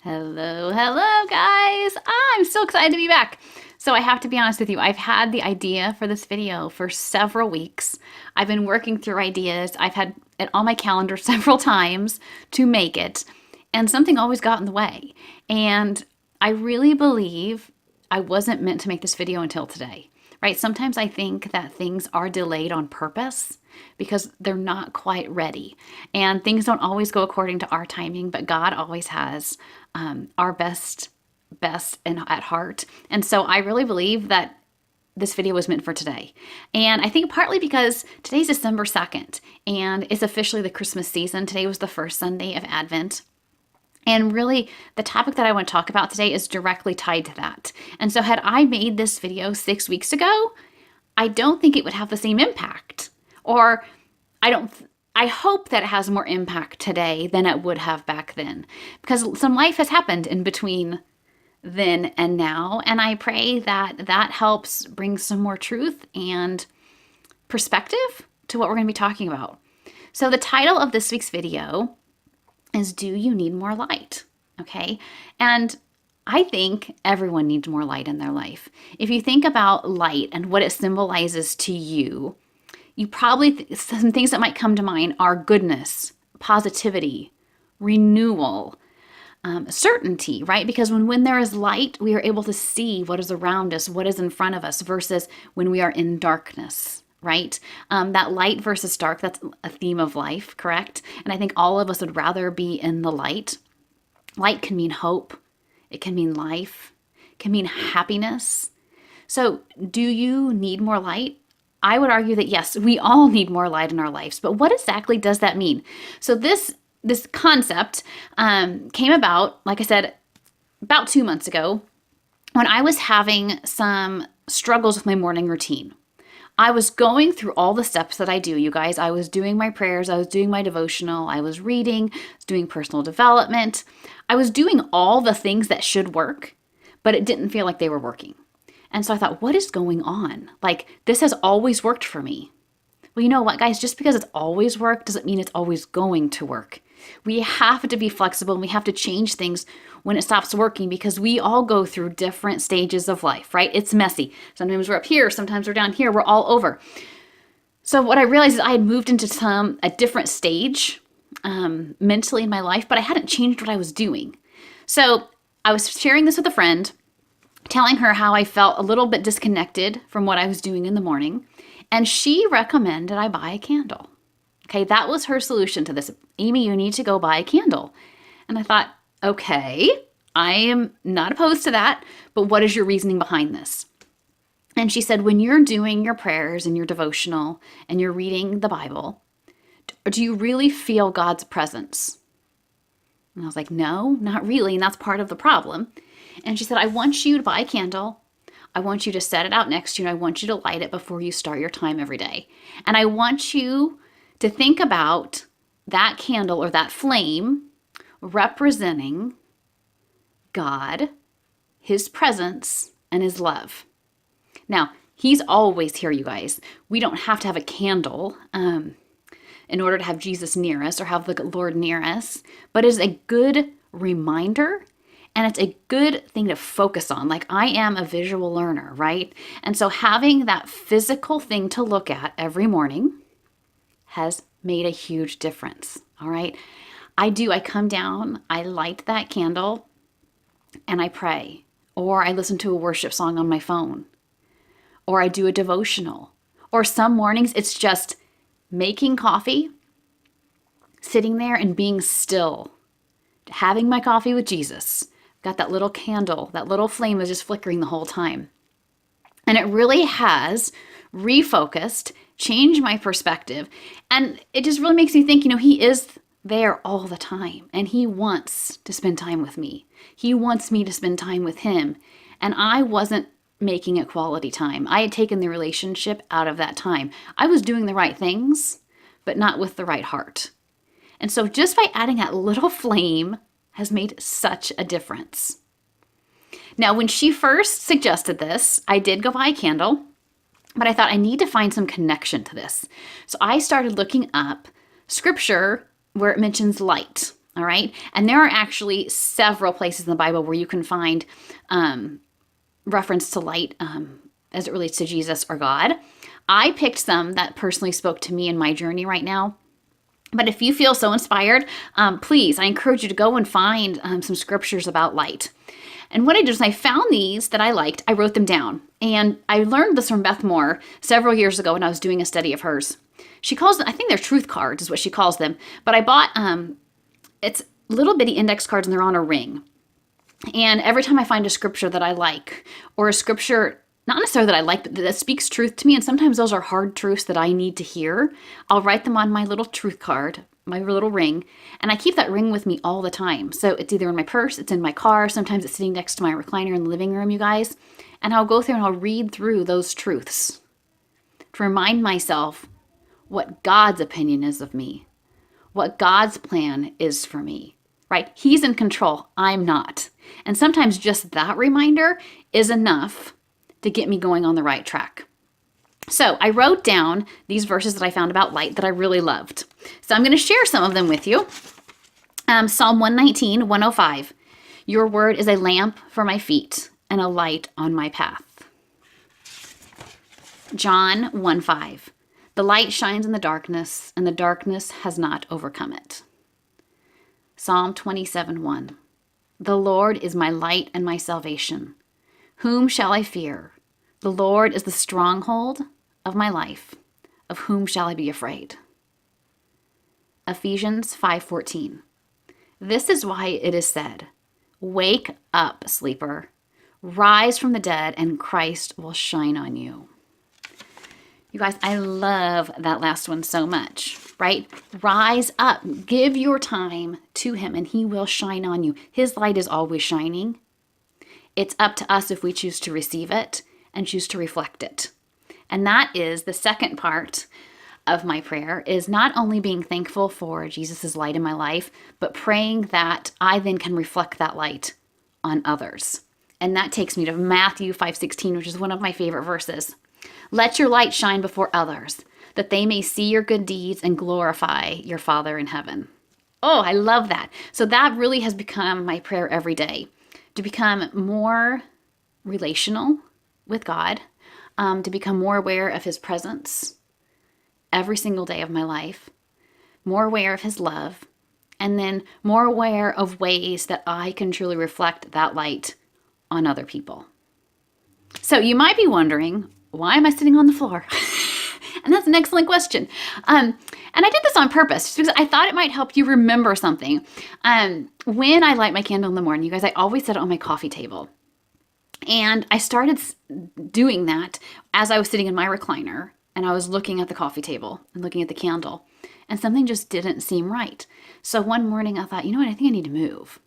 Hello, guys. I'm so excited to be back. So I have to be honest with you, I've had the idea for this video for several weeks. I've been working through ideas. I've had it on my calendar several times to make it, and something always got in the way. And I really believe I wasn't meant to make this video until today, right? Sometimes I think that things are delayed on purpose because they're not quite ready. And things don't always go according to our timing, but God always has our best and at heart. And so I really believe that this video was meant for today. And I think partly because today's December 2nd and it's officially the Christmas season. Today was the first Sunday of Advent. And really, the topic that I want to talk about today is directly tied to that. And so had I made this video 6 weeks ago, I don't think it would have the same impact. Or I hope that it has more impact today than it would have back then. Because some life has happened in between then and now. And I pray that that helps bring some more truth and perspective to what we're going to be talking about. So the title of this week's video is Do You Need More Light? Okay. And I think everyone needs more light in their life. If you think about light and what it symbolizes to you, you probably, some things that might come to mind are goodness, positivity, renewal, certainty, right? Because when there is light, we are able to see what is around us, what is in front of us, versus when we are in darkness, right? That light versus dark, that's a theme of life, correct? And I think all of us would rather be in the light. Light can mean hope. It can mean life. It can mean happiness. So do you need more light? I would argue that yes, we all need more light in our lives, but what exactly does that mean? So this concept came about, like I said, about 2 months ago when I was having some struggles with my morning routine. I was going through all the steps that I do, you guys. I was doing my prayers, I was doing my devotional, I was reading, I was doing personal development. I was doing all the things that should work, but it didn't feel like they were working. And so I thought, what is going on? Like, this has always worked for me. Well, you know what, guys? Just because it's always worked doesn't mean it's always going to work. We have to be flexible and we have to change things when it stops working because we all go through different stages of life, right? It's messy. Sometimes we're up here, sometimes we're down here, we're all over. So what I realized is I had moved into a different stage mentally in my life, but I hadn't changed what I was doing. So I was sharing this with a friend, telling her how I felt a little bit disconnected from what I was doing in the morning. And she recommended I buy a candle. Okay, that was her solution to this. Amy, you need to go buy a candle. And I thought, okay, I am not opposed to that, but what is your reasoning behind this? And she said, when you're doing your prayers and your devotional and you're reading the Bible, do you really feel God's presence? And I was like, no, not really. And that's part of the problem. And she said, I want you to buy a candle. I want you to set it out next to you. And I want you to light it before you start your time every day. And I want you to think about that candle or that flame representing God, His presence, and His love. Now, He's always here, you guys. We don't have to have a candle in order to have Jesus near us or have the Lord near us, but it's a good reminder. And it's a good thing to focus on. Like, I am a visual learner, right? And so having that physical thing to look at every morning has made a huge difference, all right? I come down, I light that candle, and I pray. Or I listen to a worship song on my phone. Or I do a devotional. Or some mornings it's just making coffee, sitting there and being still, having my coffee with Jesus. Got that little candle, that little flame was just flickering the whole time. And it really has refocused, changed my perspective. And it just really makes me think, He is there all the time. And He wants to spend time with me. He wants me to spend time with Him. And I wasn't making it quality time. I had taken the relationship out of that time. I was doing the right things, but not with the right heart. And so just by adding that little flame has made such a difference. Now, when she first suggested this, I did go buy a candle, but I thought I need to find some connection to this. So I started looking up scripture where it mentions light. All right. And there are actually several places in the Bible where you can find reference to light as it relates to Jesus or God. I picked some that personally spoke to me in my journey right now. But if you feel so inspired, please, I encourage you to go and find some scriptures about light. And what I did is I found these that I liked. I wrote them down. And I learned this from Beth Moore several years ago when I was doing a study of hers. She calls them, I think they're truth cards is what she calls them. But I bought, it's little bitty index cards and they're on a ring. And every time I find a scripture that I like, or a scripture, not necessarily that I like, but that speaks truth to me, and sometimes those are hard truths that I need to hear, I'll write them on my little truth card, my little ring, and I keep that ring with me all the time. So it's either in my purse, it's in my car, sometimes it's sitting next to my recliner in the living room, you guys, and I'll go through and I'll read through those truths to remind myself what God's opinion is of me, what God's plan is for me. Right? He's in control. I'm not. And sometimes just that reminder is enough to get me going on the right track. So I wrote down these verses that I found about light that I really loved. So I'm going to share some of them with you. Psalm 119, 105. Your word is a lamp for my feet and a light on my path. John 1:5. The light shines in the darkness, and the darkness has not overcome it. Psalm 27:1. The Lord is my light and my salvation. Whom shall I fear? The Lord is the stronghold of my life. Of whom shall I be afraid? Ephesians 5:14. This is why it is said, wake up, sleeper. Rise from the dead, and Christ will shine on you. You guys, I love that last one so much, right? Rise up, give your time to him, and he will shine on you. His light is always shining. It's up to us if we choose to receive it and choose to reflect it. And that is the second part of my prayer, is not only being thankful for Jesus' light in my life, but praying that I then can reflect that light on others. And that takes me to Matthew 5:16, which is one of my favorite verses. Let your light shine before others, that they may see your good deeds and glorify your Father in heaven. Oh, I love that. So that really has become my prayer every day, to become more relational with God, to become more aware of his presence every single day of my life, more aware of his love, and then more aware of ways that I can truly reflect that light on other people. So you might be wondering, why am I sitting on the floor? And that's an excellent question. And I did this on purpose because I thought it might help you remember something. When I light my candle in the morning, you guys, I always set it on my coffee table. And I started doing that as I was sitting in my recliner and I was looking at the coffee table and looking at the candle, and something just didn't seem right. So one morning I thought, you know what, I think I need to move.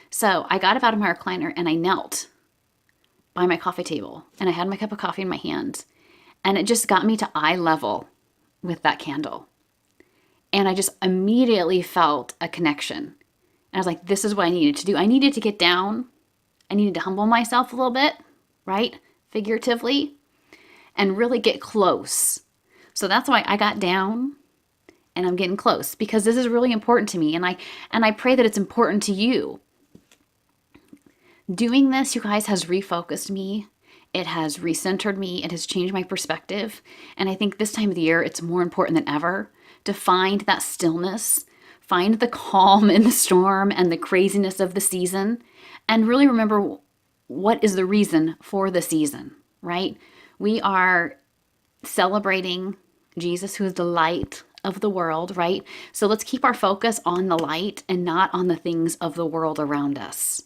So I got up out of my recliner and I knelt by my coffee table and I had my cup of coffee in my hand, and it just got me to eye level with that candle. And I just immediately felt a connection. And I was like, this is what I needed to do. I needed to get down. I needed to humble myself a little bit, right? Figuratively, and really get close. So that's why I got down and I'm getting close, because this is really important to me. And I pray that it's important to you. Doing this, you guys, has refocused me. It has recentered me. It has changed my perspective. And I think this time of the year, it's more important than ever to find that stillness, find the calm in the storm and the craziness of the season, and really remember what is the reason for the season, right? We are celebrating Jesus, who is the light of the world, right? So let's keep our focus on the light and not on the things of the world around us.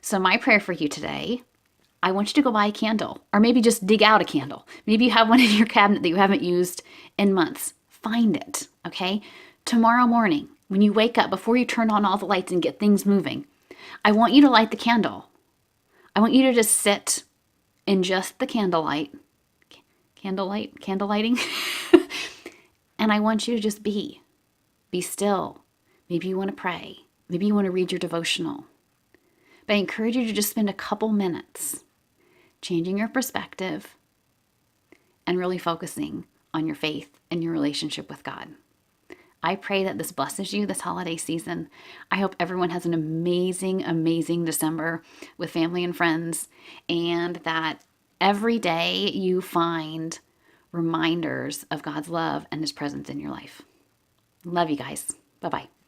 So my prayer for you today, I want you to go buy a candle, or maybe just dig out a candle. Maybe you have one in your cabinet that you haven't used in months. Find it, okay? Tomorrow morning, when you wake up, before you turn on all the lights and get things moving, I want you to light the candle. I want you to just sit in just the candlelighting. And I want you to just be still. Maybe you want to pray. Maybe you want to read your devotional. But I encourage you to just spend a couple minutes changing your perspective and really focusing on your faith and your relationship with God. I pray that this blesses you this holiday season. I hope everyone has an amazing, amazing December with family and friends, and that every day you find reminders of God's love and His presence in your life. Love you guys. Bye bye.